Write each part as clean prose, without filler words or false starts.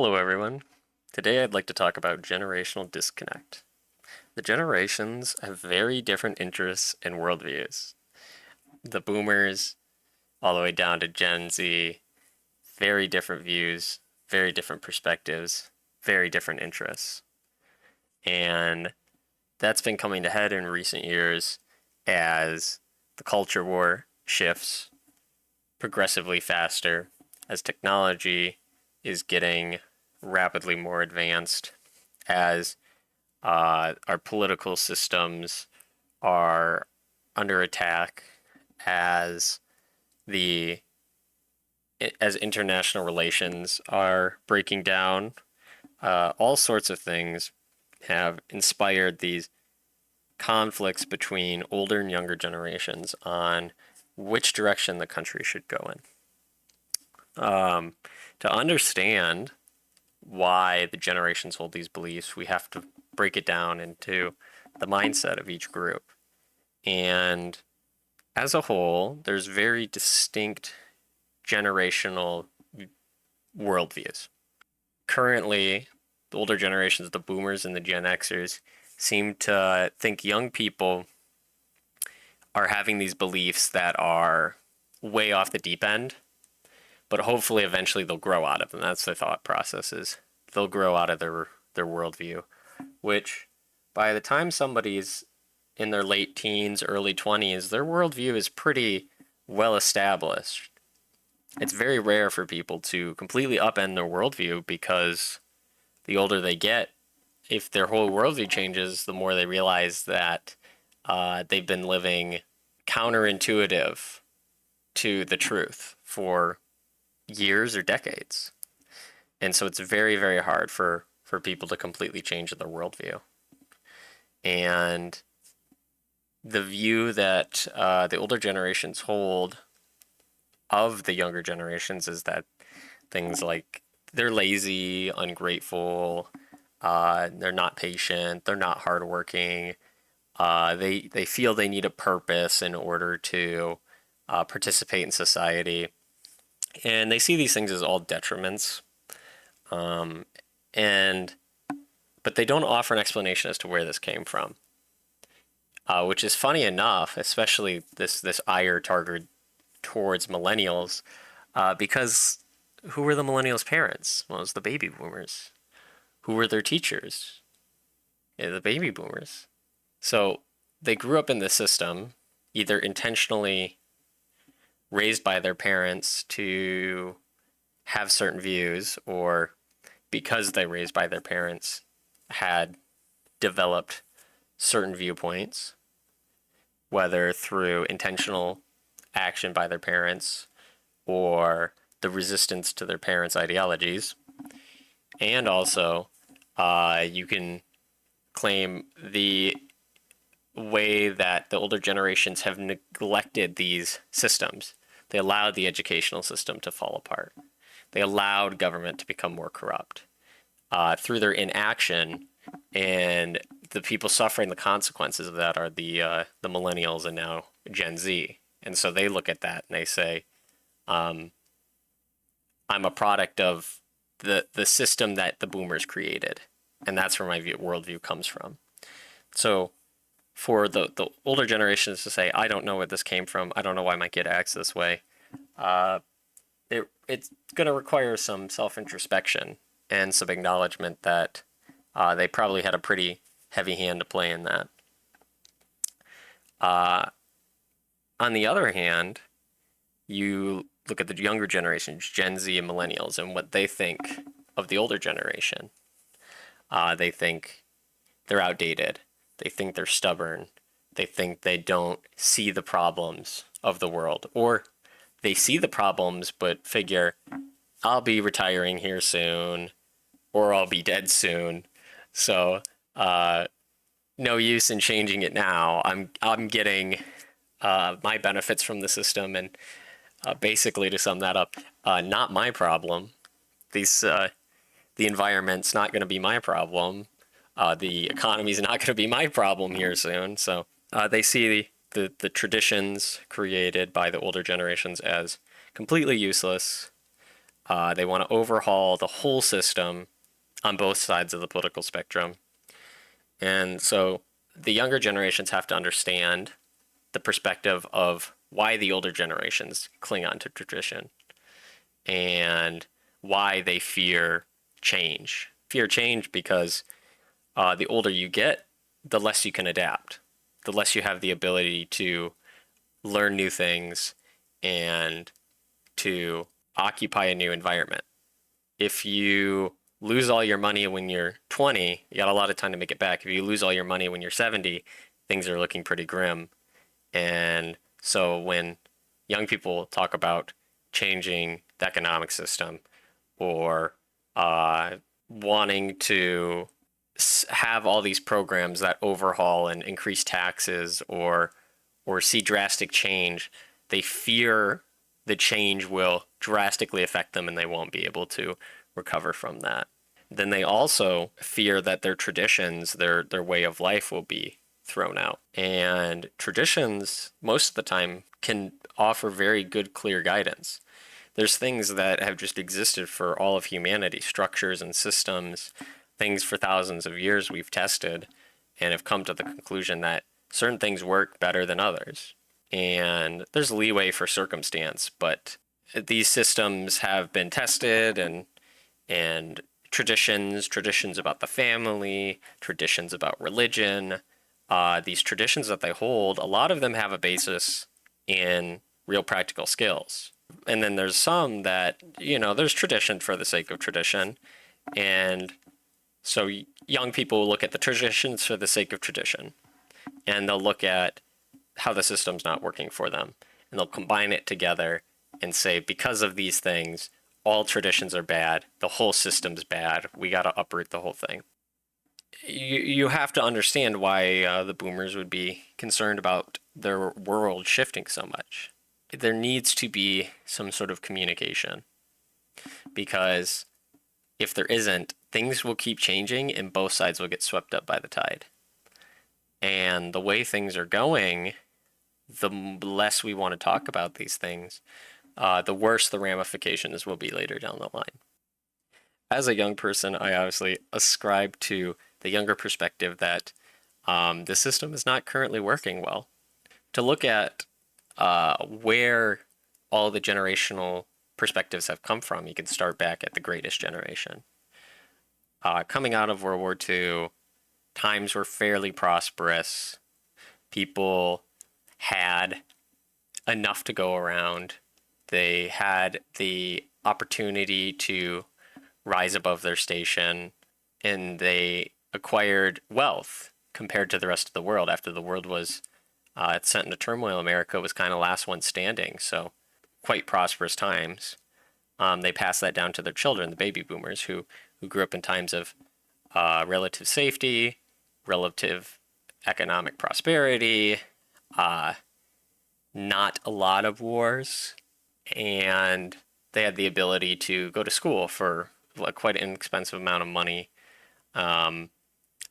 Hello, everyone. Today I'd like to talk about generational disconnect. The generations have very different interests and worldviews. The boomers, all the way down to Gen Z, very different views, very different perspectives, very different interests. And that's been coming to head in recent years as the culture war shifts progressively faster, as technology is getting rapidly more advanced, as our political systems are under attack, as the as international relations are breaking down. All sorts of things have inspired these conflicts between older and younger generations on which direction the country should go in. To understand why the generations hold these beliefs, we have to break it down into the mindset of each group. And as a whole, there's very distinct generational worldviews. Currently, the older generations, the boomers and the Gen Xers, seem to think young people are having these beliefs that are way off the deep end, but hopefully eventually they'll grow out of them. That's their thought process is they'll grow out of their worldview, which by the time somebody's in their late teens, early 20s, their worldview is pretty well established. It's very rare for people to completely upend their worldview because the older they get, if their whole worldview changes, the more they realize that they've been living counterintuitive to the truth for years or decades. And so it's very, very hard for people to completely change their worldview. And the view that the older generations hold of the younger generations is that things like they're lazy, ungrateful, they're not patient, they're not hardworking, they feel they need a purpose in order to participate in society. And they see these things as all detriments. And but they don't offer an explanation as to where this came from, which is funny enough, especially this ire targeted towards millennials, because who were the millennials' parents? Well, it was the baby boomers. Who were their teachers? Yeah, the baby boomers. So they grew up in the system, either intentionally raised by their parents to have certain views, or because they raised by their parents had developed certain viewpoints, whether through intentional action by their parents or the resistance to their parents' ideologies. And also, you can claim the way that the older generations have neglected these systems. They allowed the educational system to fall apart. They allowed government to become more corrupt through their inaction, and the people suffering the consequences of that are the millennials and now Gen Z. And so they look at that and they say, I'm a product of the system that the boomers created. And that's where my worldview comes from. So for the older generations to say, I don't know where this came from, I don't know why my kid acts this way, it's going to require some self-introspection and some acknowledgement that they probably had a pretty heavy hand to play in that. On the other hand, you look at the younger generations, Gen Z and millennials, and what they think of the older generation. They think they're outdated. They think they're stubborn. They think they don't see the problems of the world. Or they see the problems but figure, I'll be retiring here soon, or I'll be dead soon. So no use in changing it now. I'm getting my benefits from the system, and basically, to sum that up, not my problem. The environment's not going to be my problem. The economy's not going to be my problem here soon. So they see the traditions created by the older generations as completely useless, They want to overhaul the whole system on both sides of the political spectrum. And so the younger generations have to understand the perspective of why the older generations cling on to tradition and why they fear change. Fear change because the older you get, the less you can adapt, the less you have the ability to learn new things and to occupy a new environment. If you lose all your money when you're 20, you got a lot of time to make it back. If you lose all your money when you're 70, things are looking pretty grim. And so when young people talk about changing the economic system or wanting to have all these programs that overhaul and increase taxes or see drastic change, they fear the change will drastically affect them and they won't be able to recover from that. Then they also fear that their traditions, their way of life will be thrown out. And traditions, most of the time, can offer very good, clear guidance. There's things that have just existed for all of humanity, structures and systems, things for thousands of years we've tested and have come to the conclusion that certain things work better than others. And there's leeway for circumstance, but these systems have been tested and traditions about the family, traditions about religion, these traditions that they hold, a lot of them have a basis in real practical skills. And then there's some that, there's tradition for the sake of tradition. And so young people will look at the traditions for the sake of tradition. And they'll look at how the system's not working for them. And they'll combine it together and say, because of these things, all traditions are bad. The whole system's bad. We got to uproot the whole thing. You have to understand why the boomers would be concerned about their world shifting so much. There needs to be some sort of communication, because if there isn't, things will keep changing and both sides will get swept up by the tide. And the way things are going, the less we want to talk about these things, the worse the ramifications will be later down the line. As a young person, I obviously ascribe to the younger perspective that the system is not currently working well. To look at where all the generational perspectives have come from, you can start back at the greatest generation. Coming out of World War II, times were fairly prosperous. People had enough to go around. They had the opportunity to rise above their station, and they acquired wealth compared to the rest of the world. After the world was sent into turmoil, America was kind of last one standing, so quite prosperous times. They passed that down to their children, the baby boomers, who grew up in times of relative safety, relative economic prosperity, not a lot of wars, and they had the ability to go to school for quite an inexpensive amount of money.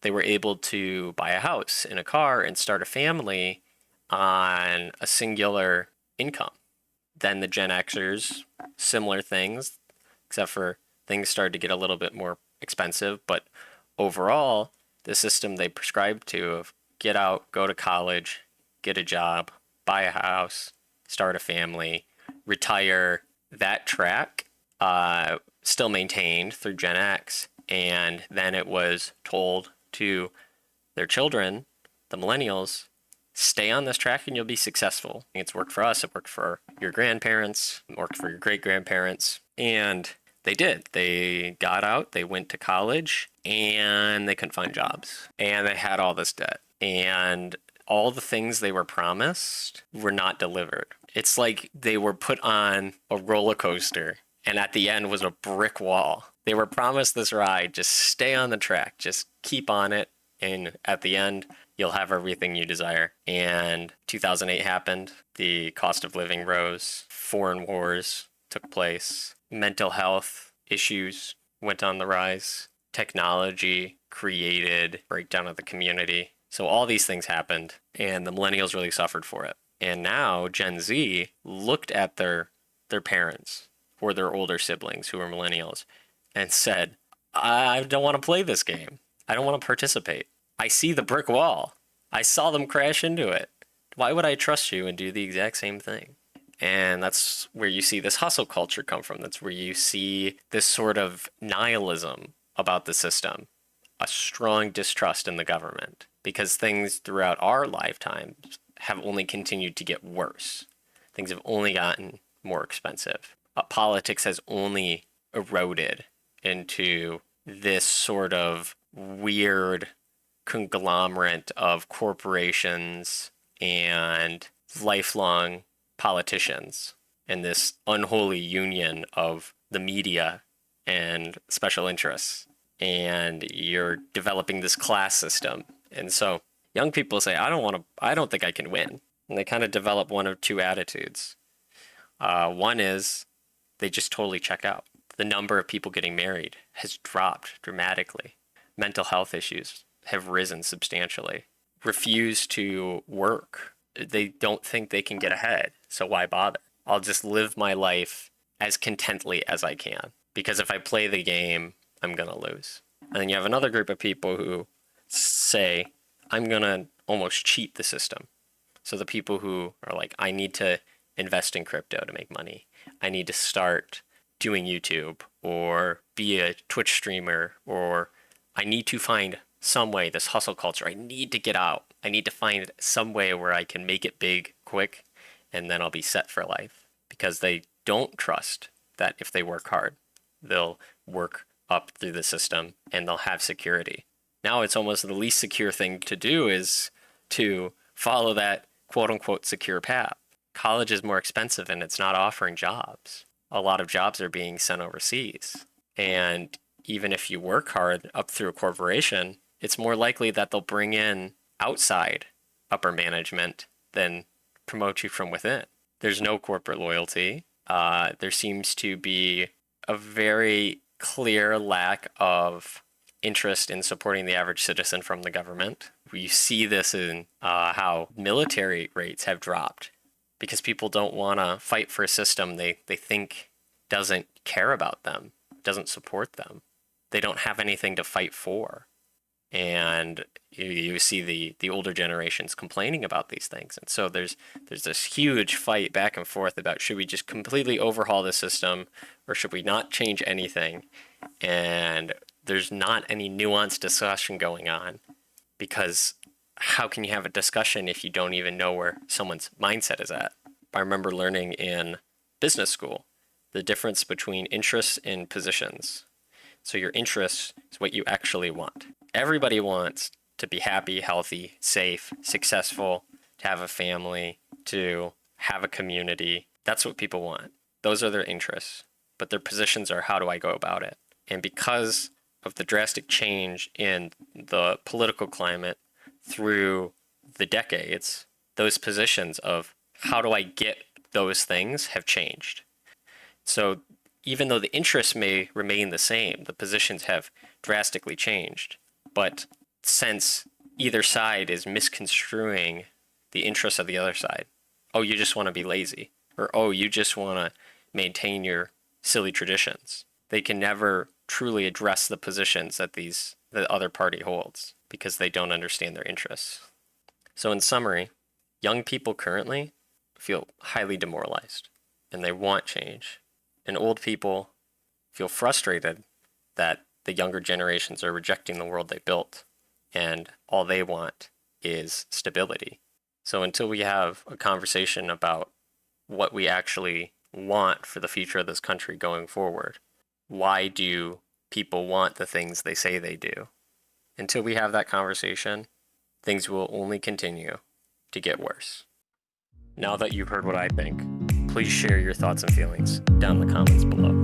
They were able to buy a house and a car and start a family on a singular income. Then the Gen Xers, similar things, except for things started to get a little bit more expensive. But overall, the system they prescribed to of get out, go to college, get a job, buy a house, start a family, retire, that track still maintained through Gen X. And then it was told to their children, the millennials, stay on this track and you'll be successful. It's worked for us. It worked for your grandparents. It worked for your great-grandparents. And they did. They got out. They went to college and they couldn't find jobs. And they had all this debt. And all the things they were promised were not delivered. It's like they were put on a roller coaster and at the end was a brick wall. They were promised this ride. Just stay on the track. Just keep on it. And at the end, you'll have everything you desire. And 2008 happened. The cost of living rose. Foreign wars took place. Mental health issues went on the rise. Technology created breakdown of the community. So all these things happened, and the millennials really suffered for it. And now Gen Z looked at their parents or their older siblings who are millennials and said, I don't want to play this game. I don't want to participate. I see the brick wall. I saw them crash into it. Why would I trust you and do the exact same thing? And that's where you see this hustle culture come from. That's where you see this sort of nihilism about the system, a strong distrust in the government, because things throughout our lifetimes have only continued to get worse. Things have only gotten more expensive. Politics has only eroded into this sort of weird conglomerate of corporations and lifelong politicians, and this unholy union of the media and special interests. And you're developing this class system. And so young people say, I don't think I can win. And they kind of develop one of two attitudes. One is they just totally check out. The number of people getting married has dropped dramatically. Mental health issues have risen substantially. Refuse to work. They don't think they can get ahead. So why bother? I'll just live my life as contently as I can. Because if I play the game, I'm going to lose. And then you have another group of people who say, I'm going to almost cheat the system. So the people who are like, I need to invest in crypto to make money. I need to start doing YouTube or be a Twitch streamer, or I need to find some way, this hustle culture, I need to get out. I need to find some way where I can make it big quick, and then I'll be set for life. Because they don't trust that if they work hard, they'll work up through the system and they'll have security. Now it's almost the least secure thing to do is to follow that quote unquote secure path. College is more expensive and it's not offering jobs. A lot of jobs are being sent overseas. And even if you work hard up through a corporation, it's more likely that they'll bring in outside upper management than promote you from within. There's no corporate loyalty. There seems to be a very clear lack of interest in supporting the average citizen from the government. We see this in how military rates have dropped because people don't want to fight for a system they think doesn't care about them, doesn't support them. They don't have anything to fight for. And you see the older generations complaining about these things. And so there's this huge fight back and forth about should we just completely overhaul the system or should we not change anything? And there's not any nuanced discussion going on, because how can you have a discussion if you don't even know where someone's mindset is at? I remember learning in business school the difference between interests and positions. So your interest is what you actually want. Everybody wants to be happy, healthy, safe, successful, to have a family, to have a community. That's what people want. Those are their interests. But their positions are, how do I go about it? And because of the drastic change in the political climate through the decades, those positions of how do I get those things have changed. So even though the interests may remain the same, the positions have drastically changed. But since either side is misconstruing the interests of the other side, oh, you just want to be lazy, or oh, you just want to maintain your silly traditions, they can never truly address the positions that the other party holds because they don't understand their interests. So in summary, young people currently feel highly demoralized and they want change. And old people feel frustrated that the younger generations are rejecting the world they built and all they want is stability. So until we have a conversation about what we actually want for the future of this country going forward, why do people want the things they say they do? Until we have that conversation, things will only continue to get worse. Now that you've heard what I think, please share your thoughts and feelings down in the comments below.